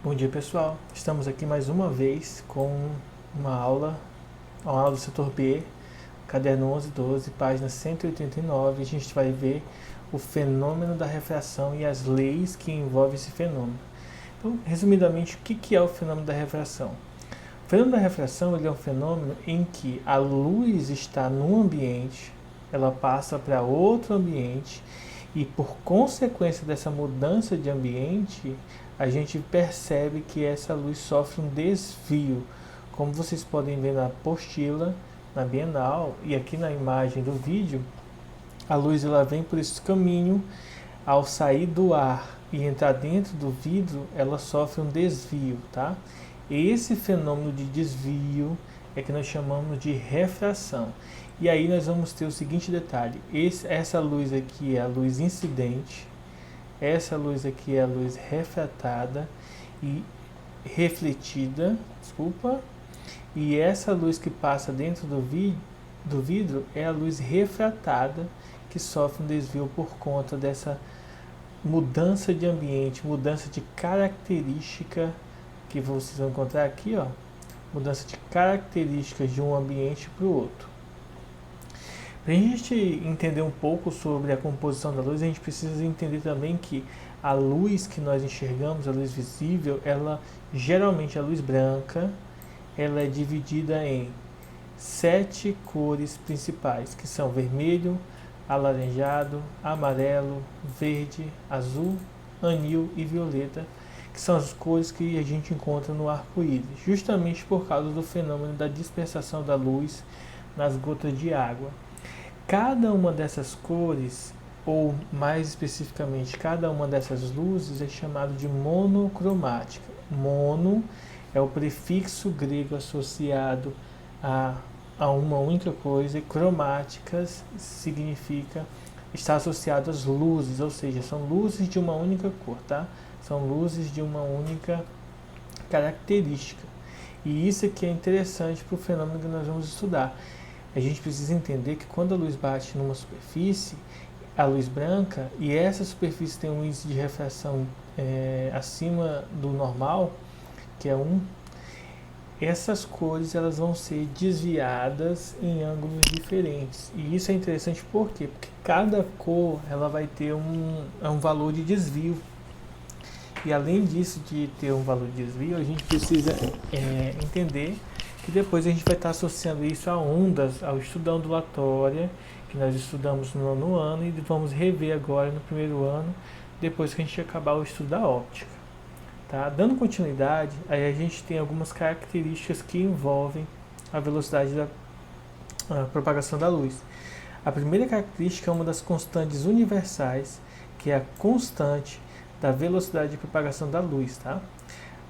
Bom dia, pessoal. Estamos aqui mais uma vez com uma aula do setor B, caderno 1112, página 189. A gente vai ver o fenômeno da refração e as leis que envolvem esse fenômeno. Então, resumidamente, o que é o fenômeno da refração? O fenômeno da refração ele é um fenômeno em que a luz está num ambiente, ela passa para outro ambiente e, por consequência dessa mudança de ambiente, a gente percebe que essa luz sofre um desvio. Como vocês podem ver na apostila, na Bienal e aqui na imagem do vídeo, a luz ela vem por esse caminho, ao sair do ar e entrar dentro do vidro, ela sofre um desvio, tá? Esse fenômeno de desvio é que nós chamamos de refração. E aí nós vamos ter o seguinte detalhe: essa luz aqui é a luz incidente, essa luz aqui é a luz refratada e refletida, e essa luz que passa dentro do vidro é a luz refratada que sofre um desvio por conta dessa mudança de ambiente, mudança de característica que vocês vão encontrar aqui, ó, mudança de características de um ambiente para o outro. Para a gente entender um pouco sobre a composição da luz, a gente precisa entender também que a luz que nós enxergamos, a luz visível, ela geralmente a luz branca, ela é dividida em 7 cores principais, que são vermelho, alaranjado, amarelo, verde, azul, anil e violeta, que são as cores que a gente encontra no arco-íris, justamente por causa do fenômeno da dispersação da luz nas gotas de água. Cada uma dessas cores, ou mais especificamente, cada uma dessas luzes é chamado de monocromática. Mono é o prefixo grego associado a uma única coisa, e cromáticas significa estar associado às luzes, ou seja, são luzes de uma única cor, tá? São luzes de uma única característica. E isso aqui é interessante para o fenômeno que nós vamos estudar. A gente precisa entender que quando a luz bate numa superfície, a luz branca, e essa superfície tem um índice de refração acima do normal, que é 1, essas cores elas vão ser desviadas em ângulos diferentes. E isso é interessante por quê? Porque cada cor ela vai ter um valor de desvio. E além disso de ter um valor de desvio, a gente precisa entender que depois a gente vai estar associando isso a ondas, ao estudo da ondulatória, que nós estudamos no nono ano e vamos rever agora no primeiro ano, depois que a gente acabar o estudo da óptica. Tá? Dando continuidade, aí a gente tem algumas características que envolvem a velocidade da propagação da luz. A primeira característica é uma das constantes universais, que é a constante da velocidade de propagação da luz. Tá?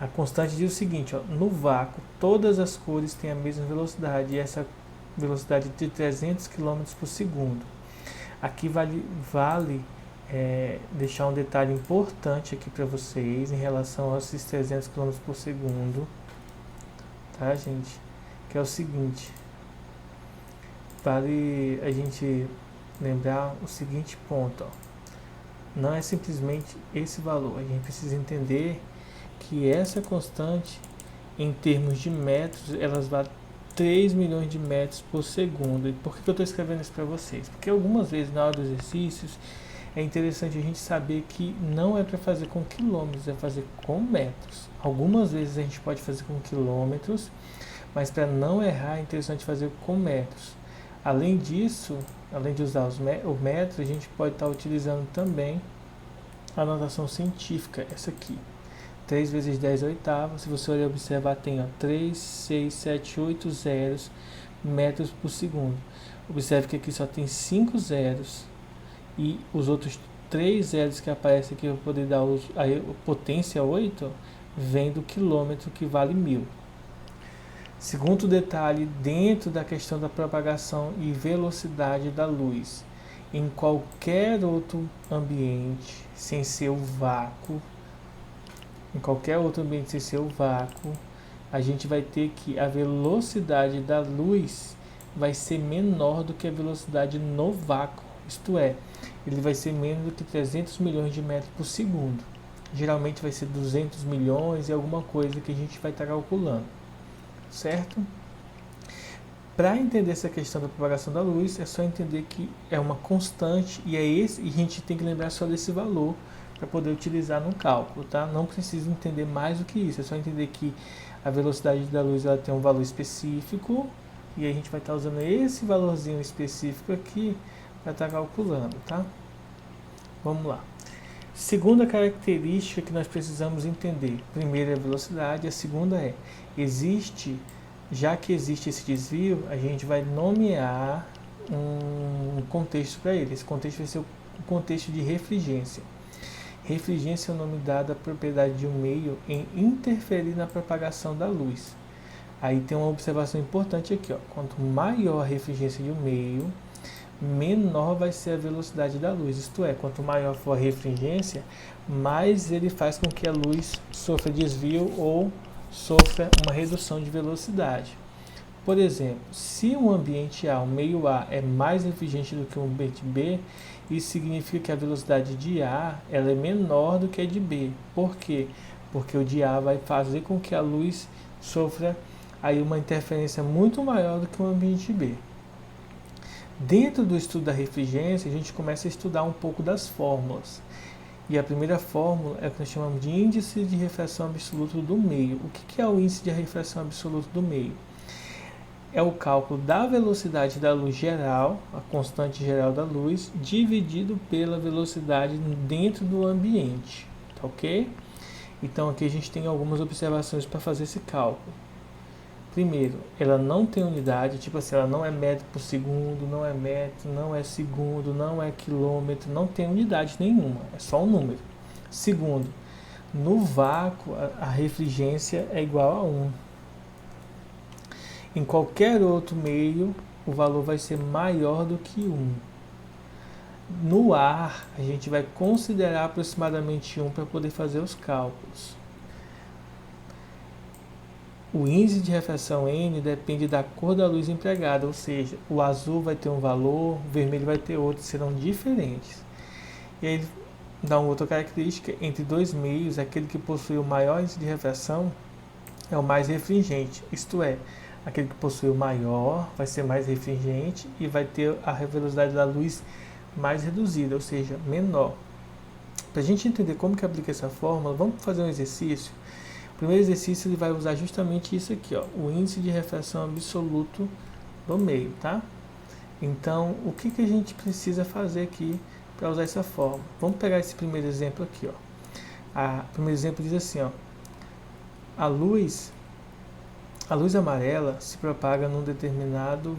A constante diz o seguinte, ó, no vácuo todas as cores têm a mesma velocidade, e essa velocidade é de 300 km por segundo. Aqui vale deixar um detalhe importante aqui para vocês em relação a esses 300 km por segundo, tá, gente? Que é o seguinte, vale a gente lembrar o seguinte ponto, ó. Não é simplesmente esse valor, a gente precisa entender que essa constante, em termos de metros, elas valem 3 milhões de metros por segundo. E por que eu estou escrevendo isso para vocês? Porque algumas vezes na hora dos exercícios é interessante a gente saber que não é para fazer com quilômetros, é fazer com metros. Algumas vezes a gente pode fazer com quilômetros, mas para não errar é interessante fazer com metros. Além disso, além de usar o metro, a gente pode estar utilizando também a notação científica, essa aqui. 3 vezes 10 oitavos, se você olhar e observar, tem 3, 6, 7, 8 zeros metros por segundo. Observe que aqui só tem 5 zeros e os outros 3 zeros que aparecem aqui para poder dar a potência 8 vem do quilômetro, que vale 1000. Segundo detalhe, dentro da questão da propagação e velocidade da luz, em qualquer outro ambiente sem ser o vácuo, a gente vai ter que a velocidade da luz vai ser menor do que a velocidade no vácuo. Isto é, ele vai ser menos do que 300 milhões de metros por segundo. geralmente vai ser 200 milhões e alguma coisa que a gente vai estar calculando, certo? Para entender essa questão da propagação da luz, é só entender que é uma constante e e a gente tem que lembrar só desse valor para poder utilizar no cálculo, tá? Não precisa entender mais do que isso, é só entender que a velocidade da luz ela tem um valor específico e a gente vai estar usando esse valorzinho específico aqui para estar calculando, tá? Vamos lá. Segunda característica que nós precisamos entender. Primeira é a velocidade, a segunda já que existe esse desvio, a gente vai nomear um contexto para ele. Esse contexto vai ser o contexto de refringência. Refringência é o nome dado à propriedade de um meio em interferir na propagação da luz. Aí tem uma observação importante aqui, ó. Quanto maior a refringência de um meio, menor vai ser a velocidade da luz. Isto é, quanto maior for a refringência, mais ele faz com que a luz sofra desvio ou sofra uma redução de velocidade. Por exemplo, se um ambiente A, um meio A, é mais refringente do que um ambiente B, isso significa que a velocidade de A ela é menor do que a de B. Por quê? Porque o de A vai fazer com que a luz sofra aí uma interferência muito maior do que o ambiente B. Dentro do estudo da refringência, a gente começa a estudar um pouco das fórmulas. E a primeira fórmula é o que nós chamamos de índice de refração absoluto do meio. O que é o índice de refração absoluto do meio? É o cálculo da velocidade da luz geral, a constante geral da luz, dividido pela velocidade dentro do ambiente. Tá ok? Então aqui a gente tem algumas observações para fazer esse cálculo. Primeiro, ela não tem unidade, tipo assim, ela não é metro por segundo, não é metro, não é segundo, não é quilômetro, não tem unidade nenhuma, é só um número. Segundo, no vácuo a refringência é igual a 1. Em qualquer outro meio, o valor vai ser maior do que 1. No ar, a gente vai considerar aproximadamente 1 para poder fazer os cálculos. O índice de refração N depende da cor da luz empregada, ou seja, o azul vai ter um valor, o vermelho vai ter outro, serão diferentes. E aí dá uma outra característica, entre dois meios, aquele que possui o maior índice de refração é o mais refringente, isto é, aquele que possui o maior vai ser mais refringente e vai ter a velocidade da luz mais reduzida, ou seja, menor. Para a gente entender como que aplica essa fórmula, vamos fazer um exercício. O primeiro exercício ele vai usar justamente isso aqui, ó, o índice de refração absoluto do meio, tá? Então, o que a gente precisa fazer aqui para usar essa fórmula? Vamos pegar esse primeiro exemplo aqui, ó. O primeiro exemplo diz assim, ó, a luz amarela se propaga num determinado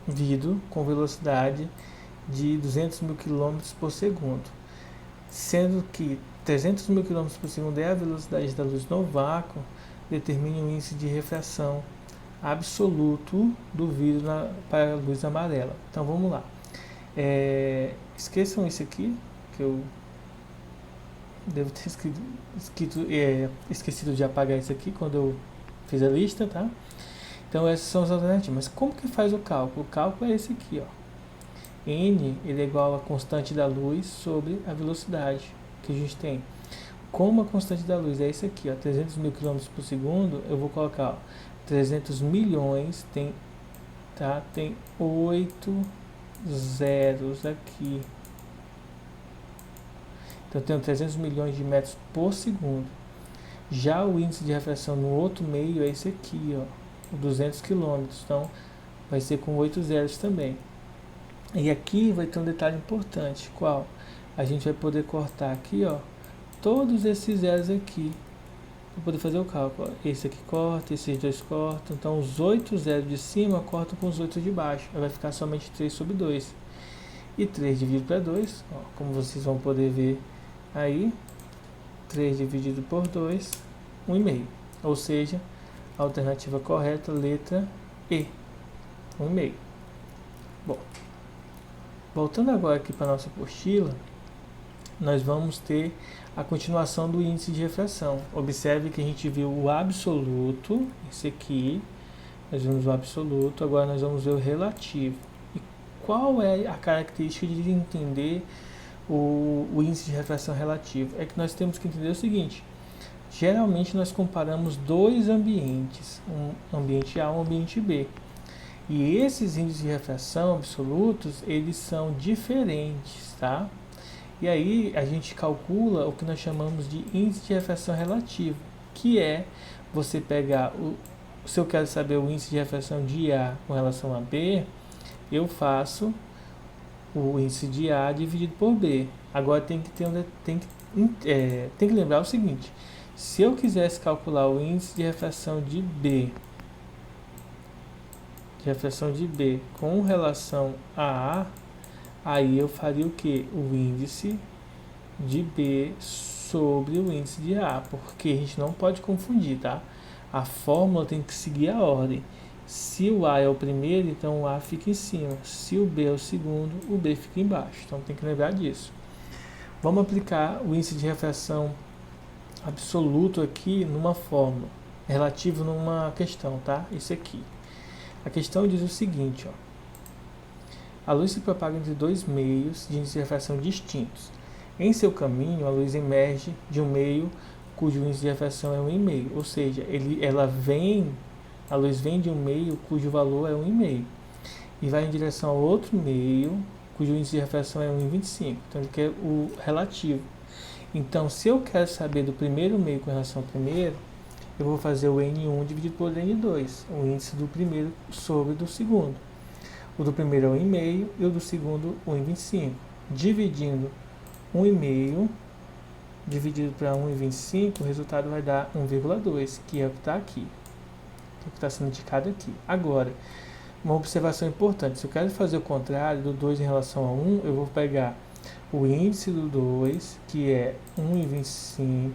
vidro com velocidade de 200 mil km por segundo, sendo que 300 mil km por segundo é a velocidade da luz no vácuo, determine o índice de refração absoluto do vidro para a luz amarela. Então vamos lá. Esqueçam isso aqui, que eu devo ter esquecido de apagar isso aqui quando eu fiz a lista, tá? Então essas são as alternativas. Mas como que faz o cálculo? O cálculo é esse aqui, ó. N ele é igual à constante da luz sobre a velocidade que a gente tem. Como a constante da luz é isso aqui, ó, 300 mil km por segundo, eu vou colocar, ó, 300 milhões, tem 8 zeros aqui. Então eu tenho 300 milhões de metros por segundo. Já o índice de refração no outro meio é esse aqui, ó, 200 km. Então vai ser com 8 zeros também. E aqui vai ter um detalhe importante, qual? A gente vai poder cortar aqui, ó, todos esses zeros aqui, para poder fazer o cálculo. Esse aqui corta, esses dois cortam, então os 8 zeros de cima cortam com os 8 de baixo, aí vai ficar somente 3 sobre 2. E 3 dividido para 2, ó, como vocês vão poder ver aí, 3 dividido por 2, 1,5. Ou seja, a alternativa correta, letra E, 1,5. Bom, voltando agora aqui para a nossa apostila, nós vamos ter a continuação do índice de refração. Observe que a gente viu o absoluto, esse aqui, nós vimos o absoluto, agora nós vamos ver o relativo. E qual é a característica de entender o índice de refração relativo? É que nós temos que entender o seguinte: geralmente nós comparamos dois ambientes, um ambiente A e um ambiente B. E esses índices de refração absolutos, eles são diferentes, tá? E aí a gente calcula o que nós chamamos de índice de refração relativo, que é você pegar se eu quero saber o índice de refração de A com relação a B, eu faço o índice de A dividido por B. Agora tem que lembrar o seguinte: se eu quisesse calcular o índice de refração de B com relação a A, aí eu faria o que? O índice de B sobre o índice de A, porque a gente não pode confundir, tá? A fórmula tem que seguir a ordem. Se o A é o primeiro, então o A fica em cima. Se o B é o segundo, o B fica embaixo. Então tem que lembrar disso. Vamos aplicar o índice de refração absoluto aqui numa fórmula, relativo numa questão, tá? Isso aqui. A questão diz o seguinte, ó. A luz se propaga entre dois meios de índice de refração distintos. Em seu caminho, a luz emerge de um meio cujo índice de refração é 1,5, ou seja, a luz vem de um meio cujo valor é 1,5 e vai em direção a outro meio cujo índice de refração é 1,25. Então ele quer o relativo. Então, se eu quero saber do primeiro meio com relação ao primeiro, eu vou fazer o N1 dividido por N2, o índice do primeiro sobre o do segundo. O do primeiro é 1,5 e o do segundo 1,25. Dividindo 1,5 dividido para 1,25, o resultado vai dar 1,2, que é o que está aqui, que é o que está sendo indicado aqui. Agora, uma observação importante: se eu quero fazer o contrário do 2 em relação a 1, eu vou pegar o índice do 2, que é 1,25,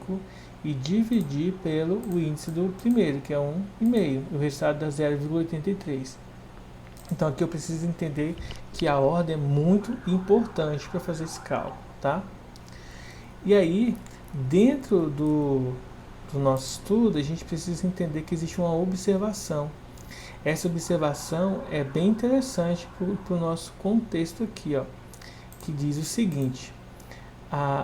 e dividir pelo índice do primeiro, que é 1,5. O resultado dá 0,83. Então aqui eu preciso entender que a ordem é muito importante para fazer esse cálculo, tá? E aí, dentro do nosso estudo, a gente precisa entender que existe uma observação. Essa observação é bem interessante para o nosso contexto aqui, ó, que diz o seguinte: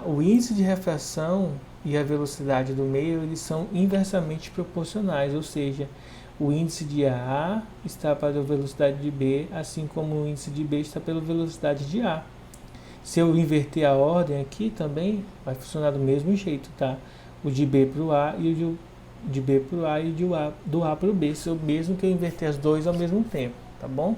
o índice de refração e a velocidade do meio, eles são inversamente proporcionais, ou seja, o índice de A está para a velocidade de B, assim como o índice de B está pela velocidade de A. Se eu inverter a ordem aqui também, vai funcionar do mesmo jeito, tá? O de B para o A e o de B para o A e do A para o B, mesmo que eu inverter as dois ao mesmo tempo, tá bom?